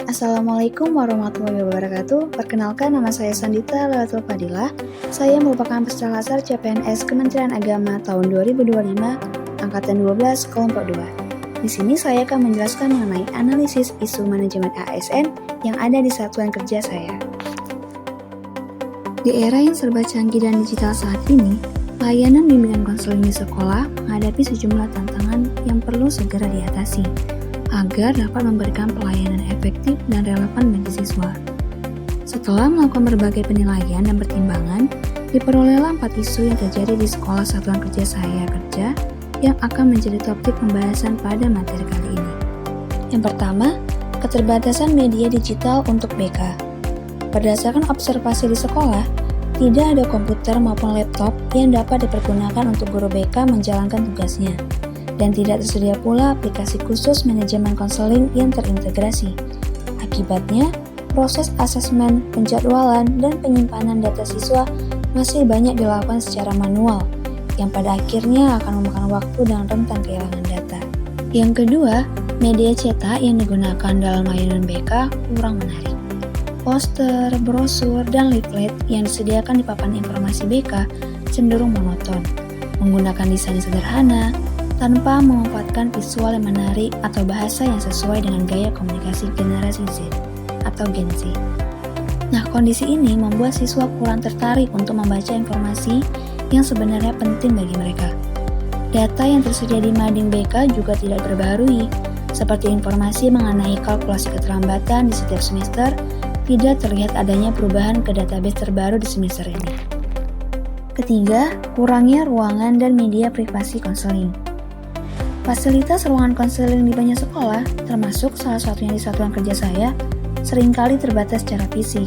Assalamualaikum warahmatullahi wabarakatuh. Perkenalkan, nama saya Sandita Lailatul Fadilah. Saya merupakan peserta latsar CPNS Kementerian Agama tahun 2025, angkatan 12, kelompok 2. Di sini saya akan menjelaskan mengenai analisis isu manajemen ASN yang ada di satuan kerja saya. Di era yang serba canggih dan digital saat ini, layanan bimbingan konseling di sekolah menghadapi sejumlah tantangan yang perlu segera diatasi agar dapat memberikan pelayanan efektif dan relevan bagi siswa. Setelah melakukan berbagai penilaian dan pertimbangan, diperolehlah 4 isu yang terjadi di sekolah satuan kerja saya kerja yang akan menjadi topik pembahasan pada materi kali ini. Yang pertama, keterbatasan media digital untuk BK. Berdasarkan observasi di sekolah, tidak ada komputer maupun laptop yang dapat dipergunakan untuk guru BK menjalankan tugasnya. Dan tidak tersedia pula aplikasi khusus manajemen konseling yang terintegrasi. Akibatnya, proses asesmen, penjadwalan, dan penyimpanan data siswa masih banyak dilakukan secara manual, yang pada akhirnya akan memakan waktu dan rentan kehilangan data. Yang kedua, media cetak yang digunakan dalam layanan BK kurang menarik. Poster, brosur, dan leaflet yang disediakan di papan informasi BK cenderung monoton, menggunakan desain sederhana, tanpa memanfaatkan visual yang menarik atau bahasa yang sesuai dengan gaya komunikasi generasi Z atau Gen Z. Nah, kondisi ini membuat siswa kurang tertarik untuk membaca informasi yang sebenarnya penting bagi mereka. Data yang tersedia di mading BK juga tidak terbarui, seperti informasi mengenai kalkulasi keterlambatan di setiap semester, tidak terlihat adanya perubahan ke database terbaru di semester ini. Ketiga, kurangnya ruangan dan media privasi konseling. Fasilitas ruangan konseling di banyak sekolah, termasuk salah satunya di satuan kerja saya, seringkali terbatas secara fisik.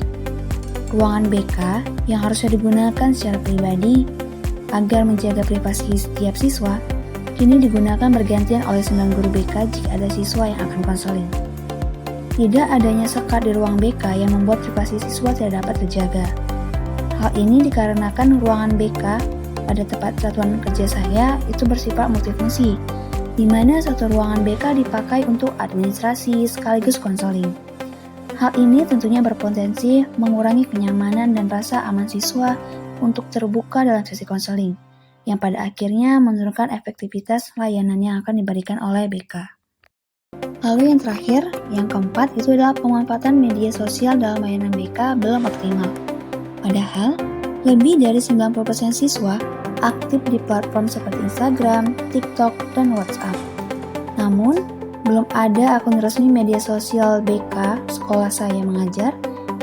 Ruangan BK yang harusnya digunakan secara pribadi agar menjaga privasi setiap siswa, kini digunakan bergantian oleh 9 guru BK jika ada siswa yang akan konseling. Tidak adanya sekat di ruang BK yang membuat privasi siswa tidak dapat terjaga. Hal ini dikarenakan ruangan BK pada tempat satuan kerja saya itu bersifat multifungsi, di mana satu ruangan BK dipakai untuk administrasi sekaligus konseling. Hal ini tentunya berpotensi mengurangi kenyamanan dan rasa aman siswa untuk terbuka dalam sesi konseling, yang pada akhirnya menurunkan efektivitas layanan yang akan diberikan oleh BK. Lalu yang terakhir, yang keempat, itu adalah pemanfaatan media sosial dalam layanan BK belum optimal. Padahal, lebih dari 90% siswa aktif di platform seperti Instagram, TikTok, dan WhatsApp. Namun, belum ada akun resmi media sosial BK sekolah saya mengajar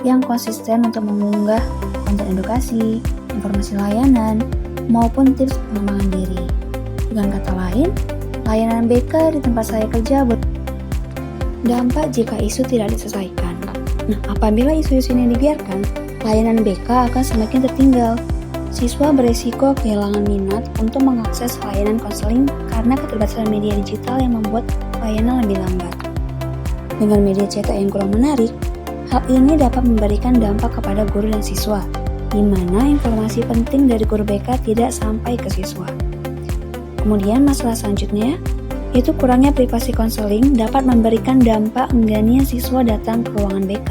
yang konsisten untuk mengunggah konten edukasi, informasi layanan, maupun tips pengembangan diri. Dengan kata lain, layanan BK di tempat saya kerja berdampak jika isu tidak diselesaikan. Nah, apabila isu-isu ini dibiarkan, layanan BK akan semakin tertinggal. Siswa beresiko kehilangan minat untuk mengakses layanan konseling karena keterbatasan media digital yang membuat layanan lebih lambat. Dengan media cetak yang kurang menarik, hal ini dapat memberikan dampak kepada guru dan siswa, di mana informasi penting dari guru BK tidak sampai ke siswa. Kemudian masalah selanjutnya, yaitu kurangnya privasi konseling dapat memberikan dampak enggannya siswa datang ke ruangan BK.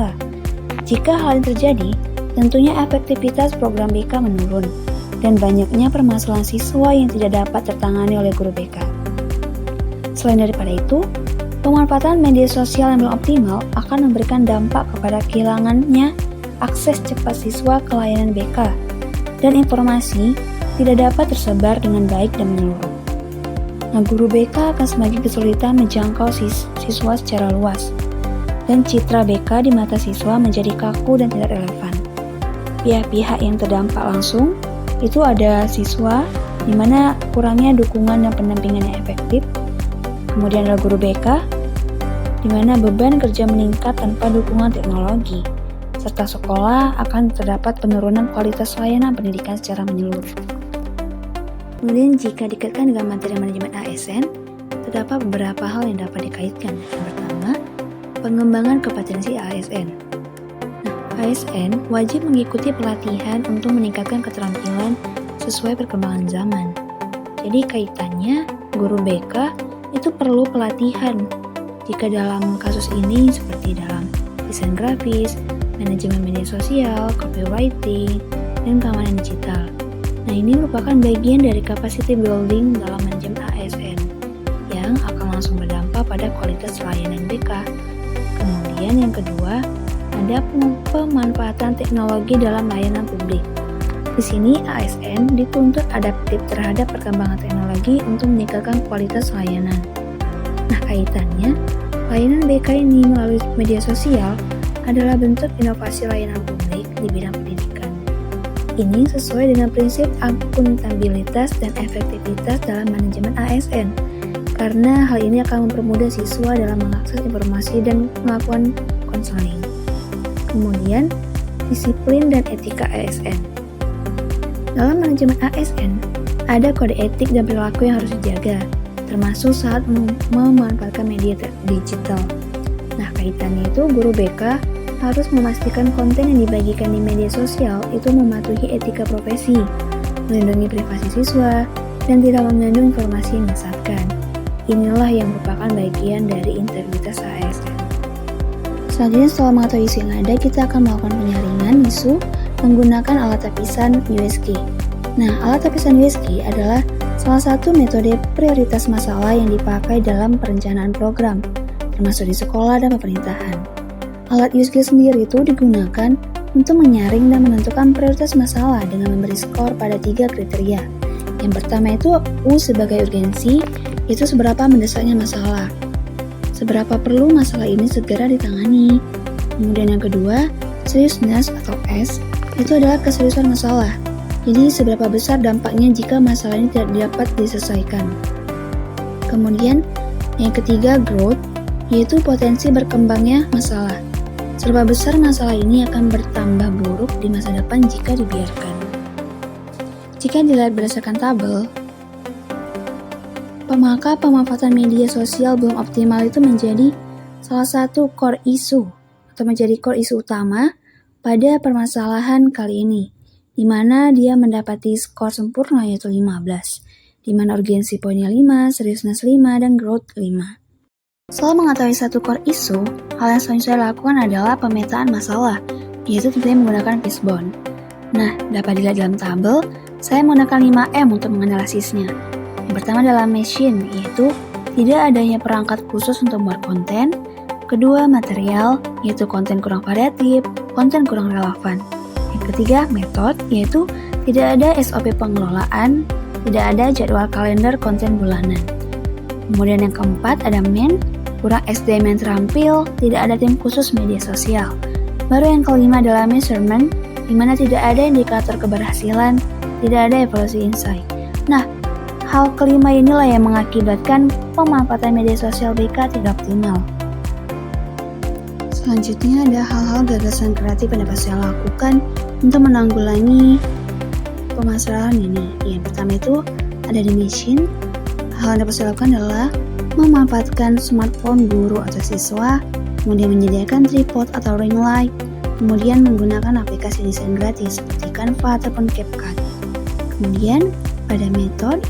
Jika hal ini terjadi, tentunya efektivitas program BK menurun, dan banyaknya permasalahan siswa yang tidak dapat tertangani oleh guru BK. Selain daripada itu, pemanfaatan media sosial yang belum optimal akan memberikan dampak kepada kehilangannya akses cepat siswa ke layanan BK, dan informasi tidak dapat tersebar dengan baik dan menyeluruh. Nah, guru BK akan semakin kesulitan menjangkau siswa secara luas, dan citra BK di mata siswa menjadi kaku dan tidak relevan. Pihak-pihak yang terdampak langsung itu ada siswa, di mana kurangnya dukungan dan pendampingan yang efektif. Kemudian ada guru BK, di mana beban kerja meningkat tanpa dukungan teknologi, serta sekolah akan terdapat penurunan kualitas layanan pendidikan secara menyeluruh. Kemudian jika dikaitkan dengan materi manajemen ASN, terdapat beberapa hal yang dapat dikaitkan. Yang pertama, pengembangan kompetensi ASN. ASN wajib mengikuti pelatihan untuk meningkatkan keterampilan sesuai perkembangan zaman. Jadi kaitannya, guru BK itu perlu pelatihan. Jika dalam kasus ini seperti dalam desain grafis, manajemen media sosial, copywriting, dan keamanan digital. Nah, ini merupakan bagian dari capacity building dalam manajemen ASN yang akan langsung berdampak pada kualitas layanan BK. Kemudian yang kedua, ada pemanfaatan teknologi dalam layanan publik. Di sini ASN dituntut adaptif terhadap perkembangan teknologi untuk meningkatkan kualitas layanan. Nah, kaitannya, layanan BK ini melalui media sosial adalah bentuk inovasi layanan publik di bidang pendidikan. Ini sesuai dengan prinsip akuntabilitas dan efektivitas dalam manajemen ASN, karena hal ini akan mempermudah siswa dalam mengakses informasi dan melakukan konseling. Kemudian, disiplin dan etika ASN. Dalam manajemen ASN, ada kode etik dan perilaku yang harus dijaga, termasuk saat memanfaatkan media digital. Nah, kaitannya itu guru BK harus memastikan konten yang dibagikan di media sosial itu mematuhi etika profesi, melindungi privasi siswa, dan tidak mengandung informasi yang menyesatkan. Inilah yang merupakan bagian dari integritas ASN. Selanjutnya, setelah mengetahui isu yang ada, kita akan melakukan penyaringan isu menggunakan alat tapisan USG. Nah, alat tapisan USG adalah salah satu metode prioritas masalah yang dipakai dalam perencanaan program, termasuk di sekolah dan pemerintahan. Alat USG sendiri itu digunakan untuk menyaring dan menentukan prioritas masalah dengan memberi skor pada 3 kriteria. Yang pertama itu U sebagai urgensi, yaitu seberapa mendesaknya masalah. Seberapa perlu masalah ini segera ditangani. Kemudian yang kedua, seriousness atau S, itu adalah keseriusan masalah. Jadi seberapa besar dampaknya jika masalah ini tidak dapat diselesaikan. Kemudian yang ketiga, growth, yaitu potensi berkembangnya masalah. Seberapa besar masalah ini akan bertambah buruk di masa depan jika dibiarkan. Jika dilihat berdasarkan tabel, maka pemanfaatan media sosial belum optimal itu menjadi salah satu core issue atau menjadi core isu utama pada permasalahan kali ini, di mana dia mendapati skor sempurna yaitu 15, di mana urgensi poinnya 5, seriousness 5, dan growth 5. Setelah mengetahui satu core isu, hal yang selanjutnya saya lakukan adalah pemetaan masalah, yaitu tentunya menggunakan fishbone. Nah, dapat dilihat dalam tabel, saya menggunakan 5M untuk menganalisisnya. Yang pertama adalah machine, yaitu tidak adanya perangkat khusus untuk membuat konten. Kedua, material, yaitu konten kurang variatif, konten kurang relevan. Yang ketiga, method, yaitu tidak ada SOP pengelolaan, tidak ada jadwal kalender konten bulanan. Kemudian yang keempat ada man, kurang SDM yang terampil, tidak ada tim khusus media sosial. Baru yang kelima adalah measurement, di mana tidak ada indikator keberhasilan, tidak ada evaluasi insight. Nah, hal kelima inilah yang mengakibatkan pemanfaatan media sosial BK tidak optimal. Selanjutnya ada hal-hal gagasan kreatif yang dapat saya lakukan untuk menanggulangi permasalahan ini. Yang pertama itu ada di mission. Hal yang dapat saya lakukan adalah memanfaatkan smartphone guru atau siswa, kemudian menyediakan tripod atau ring light, kemudian menggunakan aplikasi desain gratis seperti Canva ataupun CapCut. Kemudian pada metode,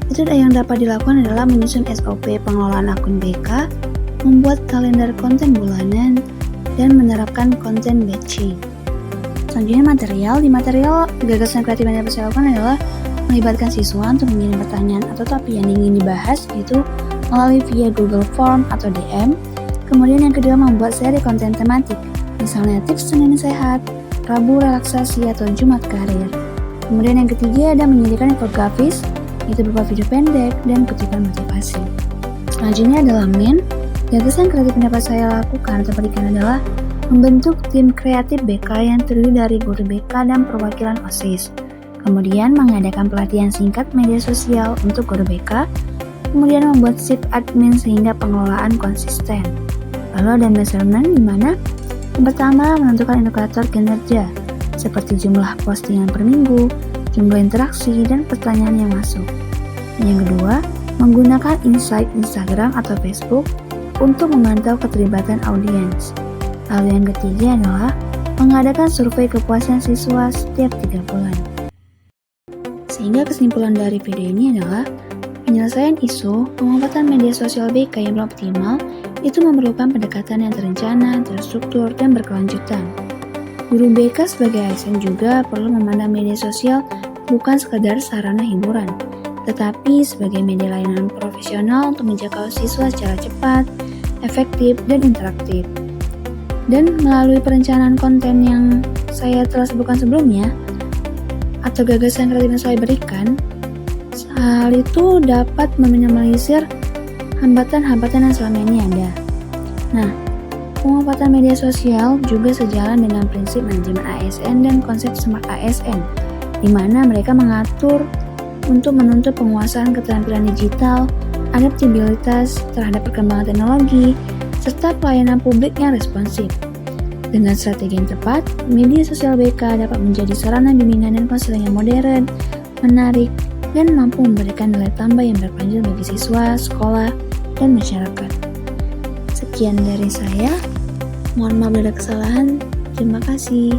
itu yang dapat dilakukan adalah menyusun SOP pengelolaan akun BK, membuat kalender konten bulanan, dan menerapkan konten batching. Selanjutnya material. Di material, gagasan kreatif yang dapat saya lakukan adalah melibatkan siswa untuk mengirim pertanyaan atau topik yang ingin dibahas, yaitu melalui via Google Form atau DM. Kemudian yang kedua, membuat seri konten tematik, misalnya tips Senin sehat, Rabu relaksasi, atau Jumat karir. Kemudian yang ketiga ada menyediakan infografis, yaitu berupa video pendek dan kutipan motivasi. Selanjutnya adalah main. Gagasan kreatif yang dapat saya lakukan atau berikan adalah membentuk tim kreatif BK yang terdiri dari guru BK dan perwakilan OSIS. Kemudian mengadakan pelatihan singkat media sosial untuk guru BK. Kemudian membuat shift admin sehingga pengelolaan konsisten. Lalu ada measurement di mana yang pertama menentukan indikator kinerja seperti jumlah postingan per minggu, jumlah interaksi, dan pertanyaan yang masuk. Dan yang kedua, menggunakan insight Instagram atau Facebook untuk memantau keterlibatan audiens. Lalu yang ketiga adalah mengadakan survei kepuasan siswa setiap 3 bulan. Sehingga kesimpulan dari video ini adalah penyelesaian isu pemanfaatan media sosial BK yang belum optimal itu memerlukan pendekatan yang terencana, terstruktur, dan berkelanjutan. Guru BK sebagai ASN juga perlu memandang media sosial bukan sekadar sarana hiburan, tetapi sebagai media layanan profesional untuk menjangkau siswa secara cepat, efektif, dan interaktif. Dan melalui perencanaan konten yang saya telah sebutkan sebelumnya, atau gagasan kreatif yang saya berikan, hal itu dapat meminimalisir hambatan-hambatan yang selama ini ada. Nah, pemanfaatan media sosial juga sejalan dengan prinsip manajemen ASN dan konsep Smart ASN, di mana mereka mengatur untuk menuntut penguasaan keterampilan digital, adaptabilitas terhadap perkembangan teknologi, serta pelayanan publik yang responsif. Dengan strategi yang tepat, media sosial BK dapat menjadi sarana bimbingan dan konseling yang modern, menarik, dan mampu memberikan nilai tambah yang berkelanjutan bagi siswa, sekolah, dan masyarakat. Sekian dari saya. Mohon maaf bila ada kesalahan. Terima kasih.